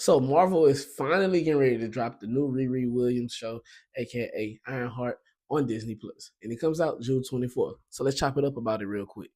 So Marvel is finally getting ready to drop the new Riri Williams show, aka Ironheart, on Disney Plus, and it comes out June 24th. So let's chop it up about it real quick.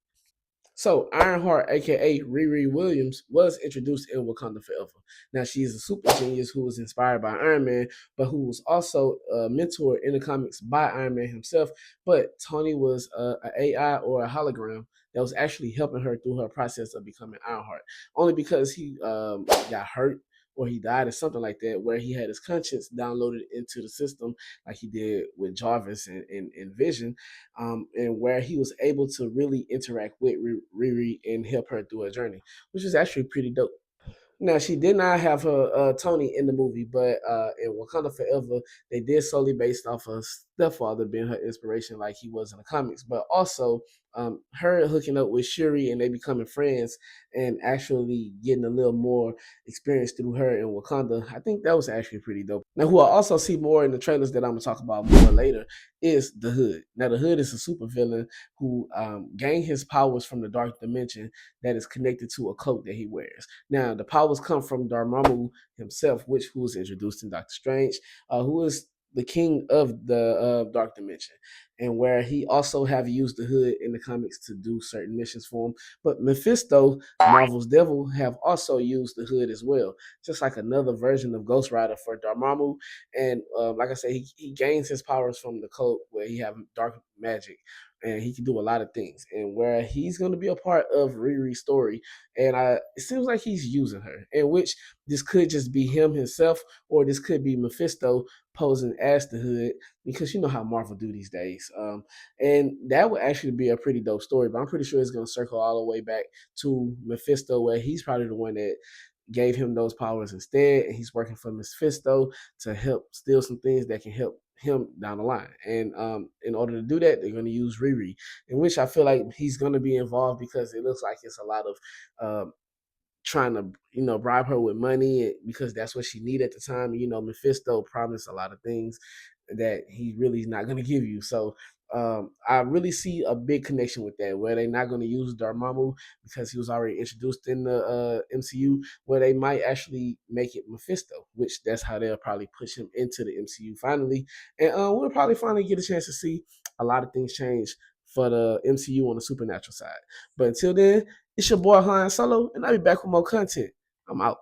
So Ironheart, aka Riri Williams, was introduced in Wakanda Forever. Now she is a super genius who was inspired by Iron Man, but who was also mentored in the comics by Iron Man himself. But Tony was an AI or a hologram that was actually helping her through her process of becoming Ironheart. Only because he got hurt or he died or something like that, where he had his conscience downloaded into the system, like he did with Jarvis and Vision, and where he was able to really interact with Riri and help her through her journey, which is actually pretty dope. Now she did not have her Tony in the movie, but in Wakanda Forever, they did solely based off her stepfather being her inspiration, like he was in the comics. But also her hooking up with Shuri and they becoming friends and actually getting a little more experience through her in Wakanda. I think that was actually pretty dope. Now, who I also see more in the trailers that I'm gonna talk about more later is the Hood. Now, the Hood is a supervillain who gained his powers from the Dark Dimension that is connected to a cloak that he wears. Now, the powers come from Dormammu himself, which who was introduced in Doctor Strange, who is the king of the Dark Dimension, and where he also have used the Hood in the comics to do certain missions for him. But Mephisto, Marvel's devil, have also used the Hood as well, just like another version of Ghost Rider for Dormammu. And like I said, he gains his powers from the cloak where he have dark magic and he can do a lot of things. And where he's going to be a part of Riri's story, and it seems like he's using her, in which this could just be him himself, or this could be Mephisto posing as the Hood, because you know how Marvel do these days. And that would actually be a pretty dope story, but I'm pretty sure it's going to circle all the way back to Mephisto, where he's probably the one that gave him those powers instead, and he's working for Mephisto to help steal some things that can help him down the line. And in order to do that, they're going to use Riri, in which I feel like he's going to be involved because it looks like it's a lot of trying to bribe her with money because that's what she needed at the time. Mephisto promised a lot of things that he really is not going to give you. So I really see a big connection with that, where they're not going to use Dormammu because he was already introduced in the MCU, where they might actually make it Mephisto, which that's how they'll probably push him into the MCU finally. And we'll probably finally get a chance to see a lot of things change for the MCU on the supernatural side. But until then, it's your boy Han Solo, and I'll be back with more content. I'm out.